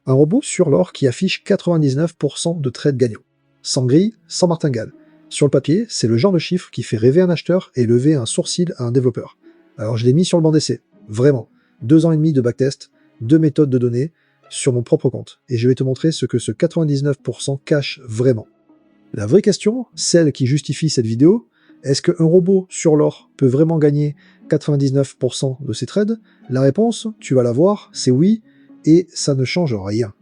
Un robot sur l'or qui affiche 99% de trades gagnants. Sans grille, sans martingale. Sur le papier, c'est le genre de chiffre qui fait rêver un acheteur et lever un sourcil à un développeur. Alors je l'ai mis sur le banc d'essai, vraiment. 2 ans et demi de backtest, 2 méthodes de données, sur mon propre compte. Et je vais te montrer ce que ce 99% cache vraiment. La vraie question, celle qui justifie cette vidéo, est-ce qu'un robot sur l'or peut vraiment gagner 99% de ses trades? La réponse, tu vas la voir, c'est oui, et ça ne change rien.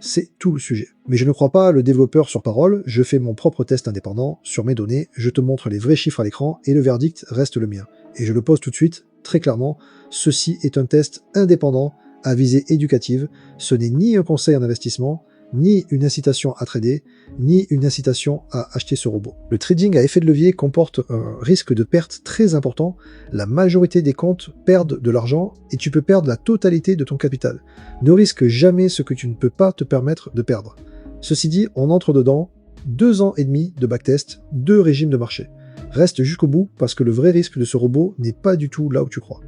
C'est tout le sujet. Mais je ne crois pas le développeur sur parole, je fais mon propre test indépendant sur mes données, je te montre les vrais chiffres à l'écran et le verdict reste le mien. Et je le pose tout de suite, très clairement, ceci est un test indépendant à visée éducative, ce n'est ni un conseil en investissement, ni une incitation à trader, ni une incitation à acheter ce robot. Le trading à effet de levier comporte un risque de perte très important, la majorité des comptes perdent de l'argent et tu peux perdre la totalité de ton capital. Ne risque jamais ce que tu ne peux pas te permettre de perdre. Ceci dit, on entre dedans, 2 ans et demi de backtest, 2 régimes de marché. Reste jusqu'au bout parce que le vrai risque de ce robot n'est pas du tout là où tu crois.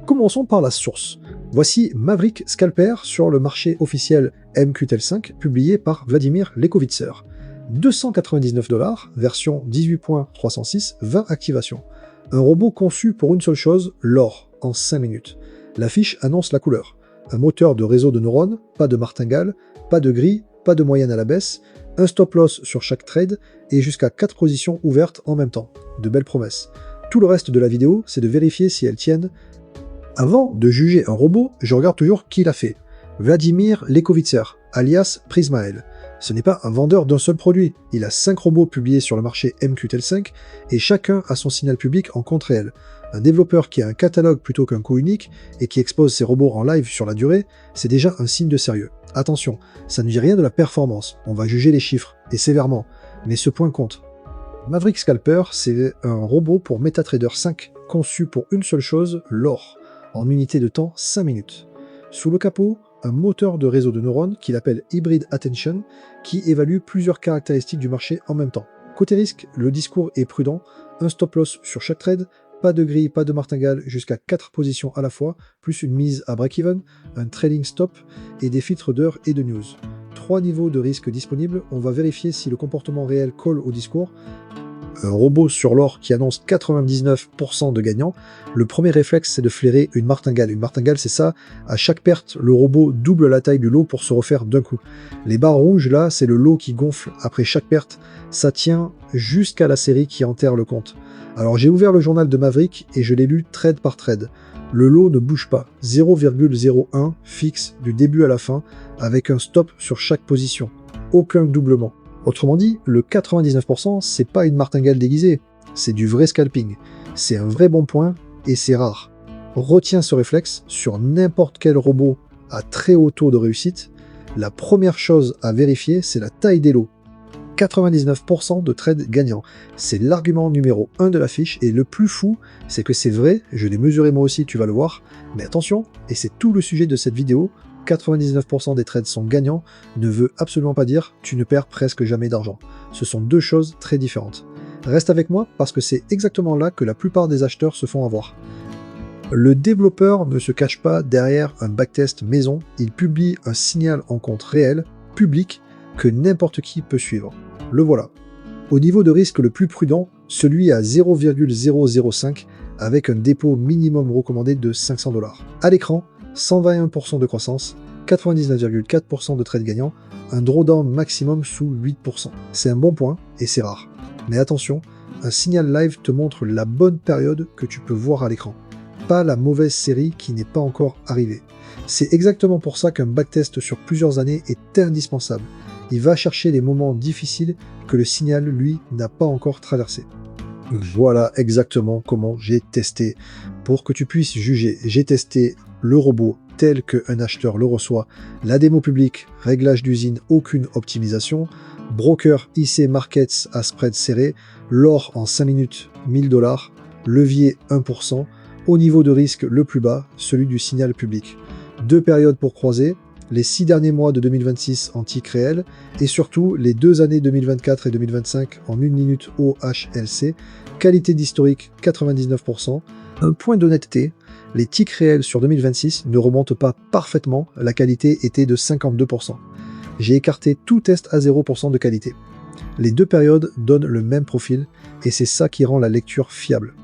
Commençons par la source. Voici Maverick Scalper sur le marché officiel MQTL5 publié par Vladimir Lekovitser. 299 $, version 18.306, 20 activations. Un robot conçu pour une seule chose, l'or, en 5 minutes. L'affiche annonce la couleur. Un moteur de réseau de neurones, pas de martingale, pas de grille, pas de moyenne à la baisse, un stop loss sur chaque trade et jusqu'à 4 positions ouvertes en même temps. De belles promesses. Tout le reste de la vidéo, c'est de vérifier si elles tiennent. Avant de juger un robot, je regarde toujours qui l'a fait. Vladimir Lekovitser, alias Prismael. Ce n'est pas un vendeur d'un seul produit. Il a 5 robots publiés sur le marché MQTL5 et chacun a son signal public en compte réel. Un développeur qui a un catalogue plutôt qu'un coût unique et qui expose ses robots en live sur la durée, c'est déjà un signe de sérieux. Attention, ça ne dit rien de la performance. On va juger les chiffres, et sévèrement. Mais ce point compte. Maverick Scalper, c'est un robot pour MetaTrader 5, conçu pour une seule chose, l'or. En unité de temps 5 minutes. Sous le capot, un moteur de réseau de neurones qu'il appelle Hybrid Attention qui évalue plusieurs caractéristiques du marché en même temps. Côté risque, le discours est prudent, un stop loss sur chaque trade, pas de grille, pas de martingale, jusqu'à 4 positions à la fois, plus une mise à break-even, un trailing stop et des filtres d'heures et de news. 3 niveaux de risque disponibles, on va vérifier si le comportement réel colle au discours. Un robot sur l'or qui annonce 99% de gagnants, le premier réflexe c'est de flairer une martingale. Une martingale c'est ça, à chaque perte, le robot double la taille du lot pour se refaire d'un coup. Les barres rouges là, c'est le lot qui gonfle après chaque perte, ça tient jusqu'à la série qui enterre le compte. Alors j'ai ouvert le journal de Maverick et je l'ai lu trade par trade. Le lot ne bouge pas, 0,01 fixe du début à la fin, avec un stop sur chaque position. Aucun doublement. Autrement dit, le 99%, c'est pas une martingale déguisée, c'est du vrai scalping. C'est un vrai bon point, et c'est rare. Retiens ce réflexe, sur n'importe quel robot à très haut taux de réussite, la première chose à vérifier, c'est la taille des lots. 99% de trades gagnants. C'est l'argument numéro 1 de la fiche, et le plus fou, c'est que c'est vrai, je l'ai mesuré moi aussi, tu vas le voir, mais attention, et c'est tout le sujet de cette vidéo, 99% des trades sont gagnants, ne veut absolument pas dire tu ne perds presque jamais d'argent. Ce sont deux choses très différentes. Reste avec moi parce que c'est exactement là que la plupart des acheteurs se font avoir. Le développeur ne se cache pas derrière un backtest maison, il publie un signal en compte réel, public, que n'importe qui peut suivre. Le voilà. Au niveau de risque le plus prudent, celui à 0,005 avec un dépôt minimum recommandé de 500 $. À l'écran, 121% de croissance, 99,4% de trades gagnants, un drawdown maximum sous 8%. C'est un bon point et c'est rare. Mais attention, un signal live te montre la bonne période que tu peux voir à l'écran, pas la mauvaise série qui n'est pas encore arrivée. C'est exactement pour ça qu'un backtest sur plusieurs années est indispensable. Il va chercher les moments difficiles que le signal, lui, n'a pas encore traversé. Voilà exactement comment j'ai testé. Pour que tu puisses juger, j'ai testé le robot tel qu'un acheteur le reçoit, la démo publique, réglage d'usine, aucune optimisation, broker IC Markets à spread serré, l'or en 5 minutes, 1000 $, levier 1%, au niveau de risque le plus bas, celui du signal public. 2 périodes pour croiser, les 6 derniers mois de 2026 en tick réel, et surtout les 2 années 2024 et 2025 en 1 minute OHLC, qualité d'historique 99%, un point d'honnêteté, Les ticks réels sur 2026 ne remontent pas parfaitement, la qualité était de 52%. J'ai écarté tout test à 0% de qualité. Les deux périodes donnent le même profil, et c'est ça qui rend la lecture fiable.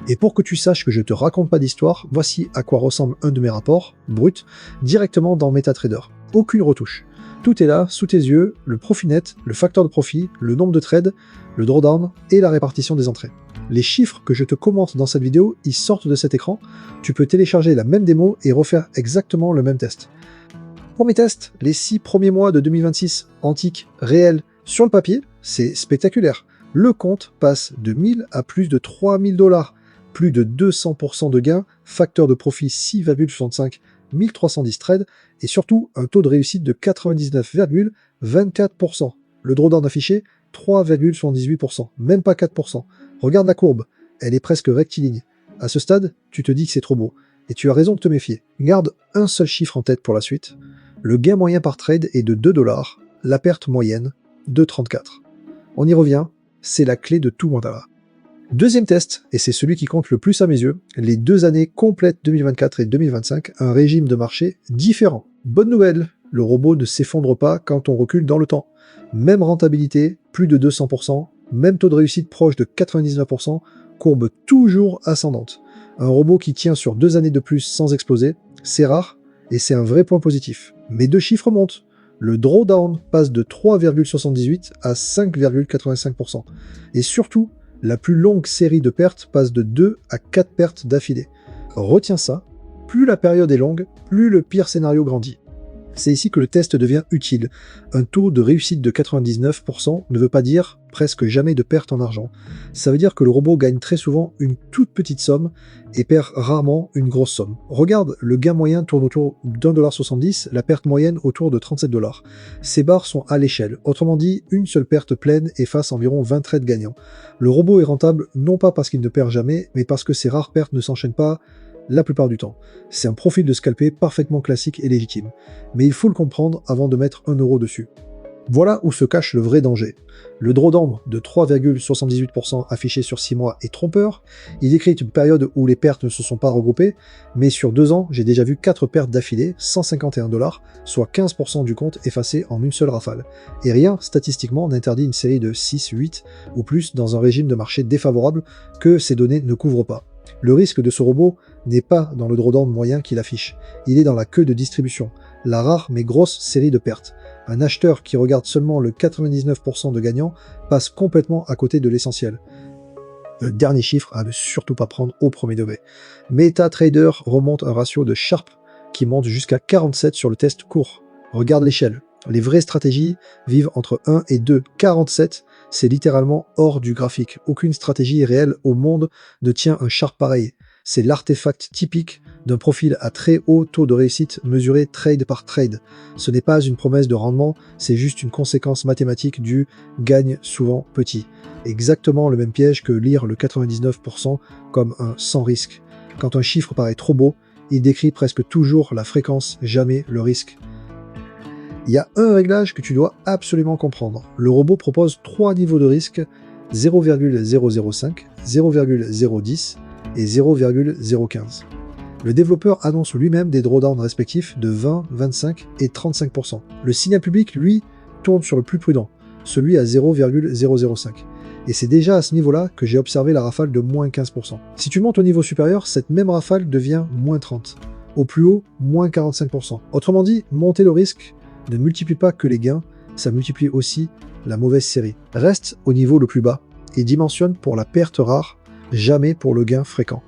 Et pour que tu saches que je te raconte pas d'histoire, voici à quoi ressemble un de mes rapports, brut, directement dans MetaTrader. Aucune retouche. Tout est là, sous tes yeux, le profit net, le facteur de profit, le nombre de trades, le drawdown et la répartition des entrées. Les chiffres que je te commente dans cette vidéo, ils sortent de cet écran. Tu peux télécharger la même démo et refaire exactement le même test. Pour mes tests, les 6 premiers mois de 2026 antiques réels sur le papier, c'est spectaculaire. Le compte passe de 1000 à plus de 3000 $, plus de 200% de gains, facteur de profit 6,65, 1310 trades, et surtout un taux de réussite de 99,24%. Le drawdown affiché, 3,78%, même pas 4%. Regarde la courbe, elle est presque rectiligne. À ce stade, tu te dis que c'est trop beau, et tu as raison de te méfier. Garde un seul chiffre en tête pour la suite. Le gain moyen par trade est de 2 $, la perte moyenne, de 34. On y revient, c'est la clé de tout mandala. Deuxième test, et c'est celui qui compte le plus à mes yeux, les 2 années complètes 2024 et 2025, un régime de marché différent. Bonne nouvelle, le robot ne s'effondre pas quand on recule dans le temps. Même rentabilité, plus de 200%, même taux de réussite proche de 99%, courbe toujours ascendante. Un robot qui tient sur 2 années de plus sans exploser, c'est rare, et c'est un vrai point positif. Mes deux chiffres montent. Le drawdown passe de 3,78 à 5,85%. Et surtout, la plus longue série de pertes passe de 2 à 4 pertes d'affilée. Retiens ça, plus la période est longue, plus le pire scénario grandit. C'est ici que le test devient utile. Un taux de réussite de 99% ne veut pas dire presque jamais de perte en argent. Ça veut dire que le robot gagne très souvent une toute petite somme et perd rarement une grosse somme. Regarde, le gain moyen tourne autour d'1,70 $, la perte moyenne autour de 37 $. Ces barres sont à l'échelle, autrement dit, une seule perte pleine efface environ 20 trades gagnants. Le robot est rentable non pas parce qu'il ne perd jamais, mais parce que ces rares pertes ne s'enchaînent pas la plupart du temps. C'est un profil de scalper parfaitement classique et légitime. Mais il faut le comprendre avant de mettre 1 € dessus. Voilà où se cache le vrai danger. Le drawdown de 3,78% affiché sur 6 mois est trompeur. Il décrit une période où les pertes ne se sont pas regroupées, mais sur 2 ans, j'ai déjà vu 4 pertes d'affilée, 151 $, soit 15% du compte effacé en une seule rafale. Et rien, statistiquement, n'interdit une série de 6, 8 ou plus dans un régime de marché défavorable que ces données ne couvrent pas. Le risque de ce robot n'est pas dans le drawdown moyen qu'il affiche, il est dans la queue de distribution, la rare mais grosse série de pertes. Un acheteur qui regarde seulement le 99% de gagnants passe complètement à côté de l'essentiel. Le dernier chiffre à ne surtout pas prendre au premier degré. MetaTrader remonte un ratio de Sharpe qui monte jusqu'à 47 sur le test court. Regarde l'échelle. Les vraies stratégies vivent entre 1 et 2. 47, c'est littéralement hors du graphique. Aucune stratégie réelle au monde ne tient un Sharpe pareil. C'est l'artefact typique d'un profil à très haut taux de réussite mesuré trade par trade. Ce n'est pas une promesse de rendement, c'est juste une conséquence mathématique du gagne souvent petit. Exactement le même piège que lire le 99% comme un sans risque. Quand un chiffre paraît trop beau, il décrit presque toujours la fréquence, jamais le risque. Il y a un réglage que tu dois absolument comprendre. Le robot propose 3 niveaux de risque, 0,005, 0,010 et 0,015. Le développeur annonce lui-même des drawdowns respectifs de 20, 25 et 35%. Le signal public, lui, tourne sur le plus prudent, celui à 0,005. Et c'est déjà à ce niveau-là que j'ai observé la rafale de moins 15%. Si tu montes au niveau supérieur, cette même rafale devient moins 30. Au plus haut, moins 45%. Autrement dit, monter le risque ne multiplie pas que les gains, ça multiplie aussi la mauvaise série. Reste au niveau le plus bas et dimensionne pour la perte rare, jamais pour le gain fréquent.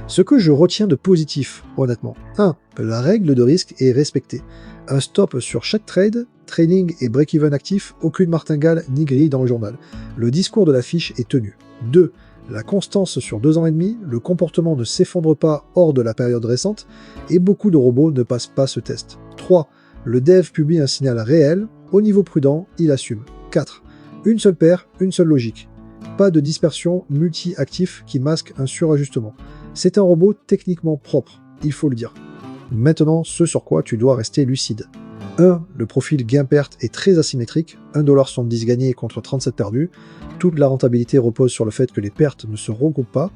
Ce que je retiens de positif, honnêtement. 1. La règle de risque est respectée. Un stop sur chaque trade, trading et break-even actif, aucune martingale ni grille dans le journal. Le discours de la fiche est tenu. 2. La constance sur 2 ans et demi, le comportement ne s'effondre pas hors de la période récente, et beaucoup de robots ne passent pas ce test. 3. Le dev publie un signal réel, au niveau prudent, il assume. 4. Une seule paire, une seule logique. Pas de dispersion multi-actif qui masque un surajustement. C'est un robot techniquement propre, il faut le dire. Maintenant, ce sur quoi tu dois rester lucide. 1. Le profil gain-perte est très asymétrique, 1,70 $ gagné contre 37 perdus. Toute la rentabilité repose sur le fait que les pertes ne se regroupent pas.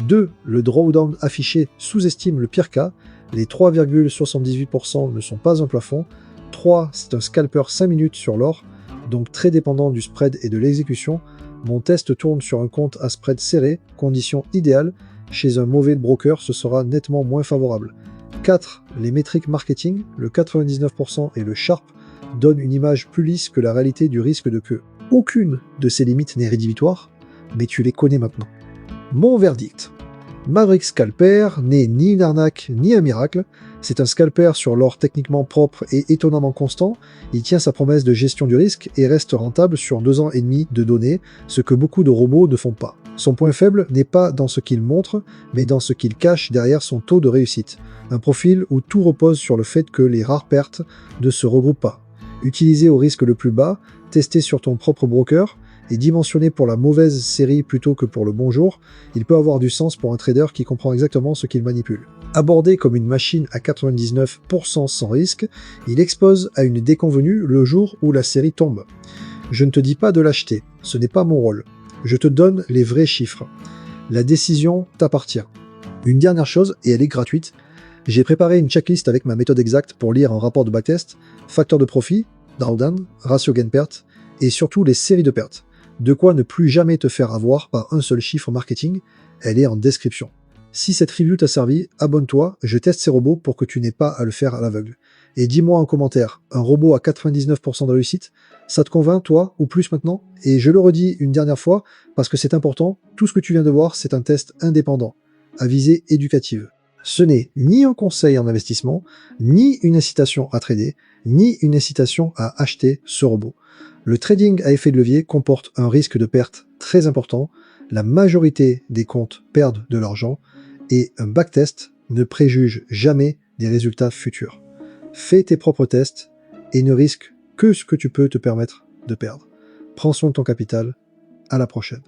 2. Le drawdown affiché sous-estime le pire cas. Les 3,78% ne sont pas un plafond. 3. C'est un scalper 5 minutes sur l'or, donc très dépendant du spread et de l'exécution. Mon test tourne sur un compte à spread serré, condition idéale. Chez un mauvais broker, ce sera nettement moins favorable. 4. Les métriques marketing, le 99% et le Sharp, donnent une image plus lisse que la réalité du risque de queue. Aucune de ces limites n'est rédhibitoire, mais tu les connais maintenant. Mon verdict. Maverick Scalper n'est ni une arnaque ni un miracle, c'est un scalper sur l'or techniquement propre et étonnamment constant, il tient sa promesse de gestion du risque et reste rentable sur 2 ans et demi de données, ce que beaucoup de robots ne font pas. Son point faible n'est pas dans ce qu'il montre, mais dans ce qu'il cache derrière son taux de réussite. Un profil où tout repose sur le fait que les rares pertes ne se regroupent pas. Utilisé au risque le plus bas, testé sur ton propre broker, et dimensionné pour la mauvaise série plutôt que pour le bon jour, il peut avoir du sens pour un trader qui comprend exactement ce qu'il manipule. Abordé comme une machine à 99% sans risque, il expose à une déconvenue le jour où la série tombe. Je ne te dis pas de l'acheter, ce n'est pas mon rôle. Je te donne les vrais chiffres. La décision t'appartient. Une dernière chose, et elle est gratuite, j'ai préparé une checklist avec ma méthode exacte pour lire un rapport de backtest, facteur de profit, drawdown, ratio gain-perte, et surtout les séries de pertes. De quoi ne plus jamais te faire avoir par un seul chiffre marketing, elle est en description. Si cette review t'a servi, abonne-toi, je teste ces robots pour que tu n'aies pas à le faire à l'aveugle. Et dis-moi en commentaire, un robot à 99% de réussite, ça te convainc toi, ou plus maintenant? Et je le redis une dernière fois, parce que c'est important, tout ce que tu viens de voir, c'est un test indépendant, à visée éducative. Ce n'est ni un conseil en investissement, ni une incitation à trader, ni une incitation à acheter ce robot. Le trading à effet de levier comporte un risque de perte très important, la majorité des comptes perdent de l'argent, et un backtest ne préjuge jamais des résultats futurs. Fais tes propres tests et ne risque que ce que tu peux te permettre de perdre. Prends soin de ton capital, à la prochaine.